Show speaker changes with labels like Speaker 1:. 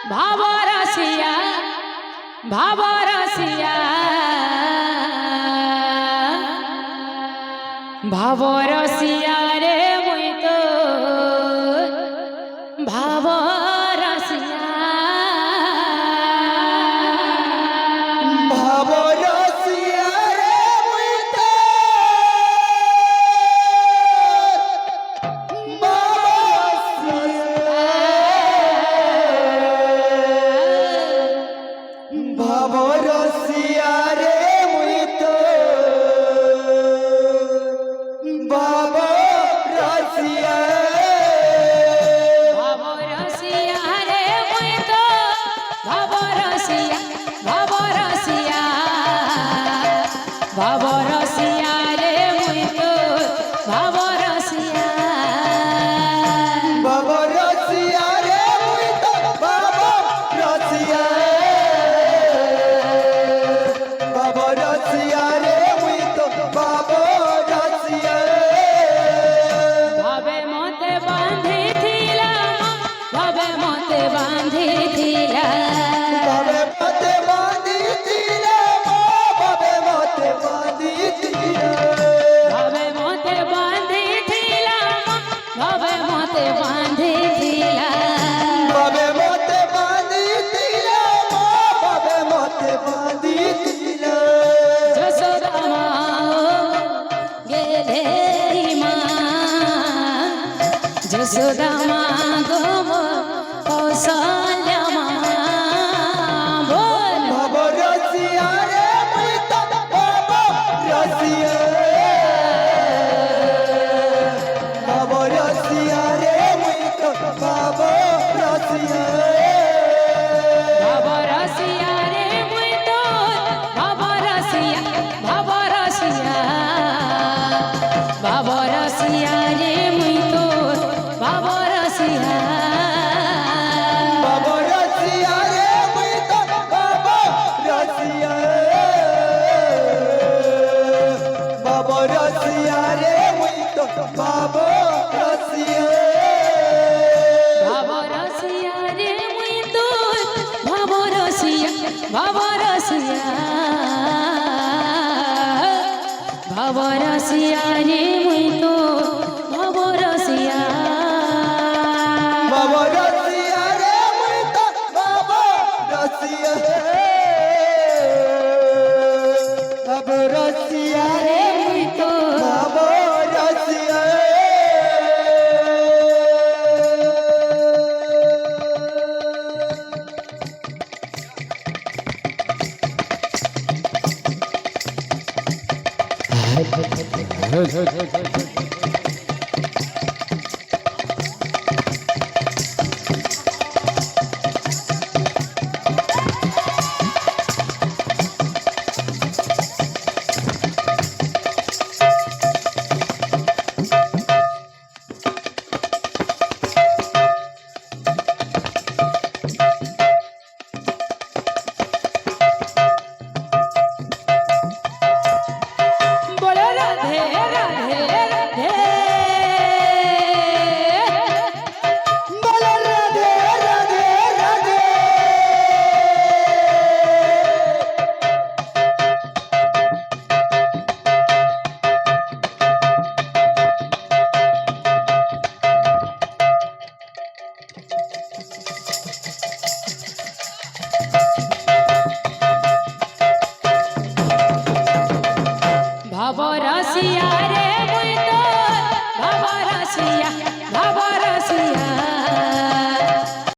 Speaker 1: ভাবরসিয়া ভাবরসিয়া ভাবরসিয়া রে মুই তো ভাবরসিয়া
Speaker 2: ভাবরসিয়া রে মুই তো ভাবরসিয়া রে মুই তো ভাবরসিয়া
Speaker 1: ভাবরসিয়া রে মুই তো ভাবরসিয়া ভাবরসিয়া ভাবরসিয়া রে মুই তো ভাবরসিয়া
Speaker 2: ভাবরসিয়া রে মুই তো ভাবরসিয়া ভাবরসিয়া রে মুই তো ভাবরসিয়া
Speaker 1: ভাবে মতে বাঁধিছিলা ভাবে মতে বাঁধিছিলা
Speaker 2: ভাবে মতে বাঁধিছিলা ভাবে মতে বাঁধিছিলা
Speaker 1: ভাবে মতে বাঁধিছিলা ভাবে মতে বাঁধিছিলা
Speaker 2: ভাবে মতে বাঁধিছিলা ভাবে মতে বাঁধিছিলা
Speaker 1: যশোদা মা গেলে মা যশোদা মা গো কৌশল্যা মা বল
Speaker 2: ভাবরসিয়া রে মুই তো ভাবরসিয়া ভাবরসিয়া রে মুই তো ভাবরসিয়া
Speaker 1: ভাবরসিয়া রে মুই তো ভাবরসিয়া ভাবরসিয়া ভাবরসিয়া রে মুই তো ভাবরসিয়া
Speaker 2: ভাবরসিয়া রে মুই তো ভাবরসিয়া ভাবরসিয়া রে মুই তো ভাবরসিয়া
Speaker 1: ভাবরসিয়া রে মুই তো ভাবরসিয়া ভাবরসিয়া ভাবরসিয়া রে মুই তো ভাবরসিয়া
Speaker 2: ভাবরসিয়া রে মুই তো ভাবরসিয়া ভাবরসিয়া রে মুই তো ভাবরসিয়া
Speaker 1: বলো রাধে রাধে রাধে
Speaker 2: বল রাধে রাধে রাধে
Speaker 1: ভাবরসিয়া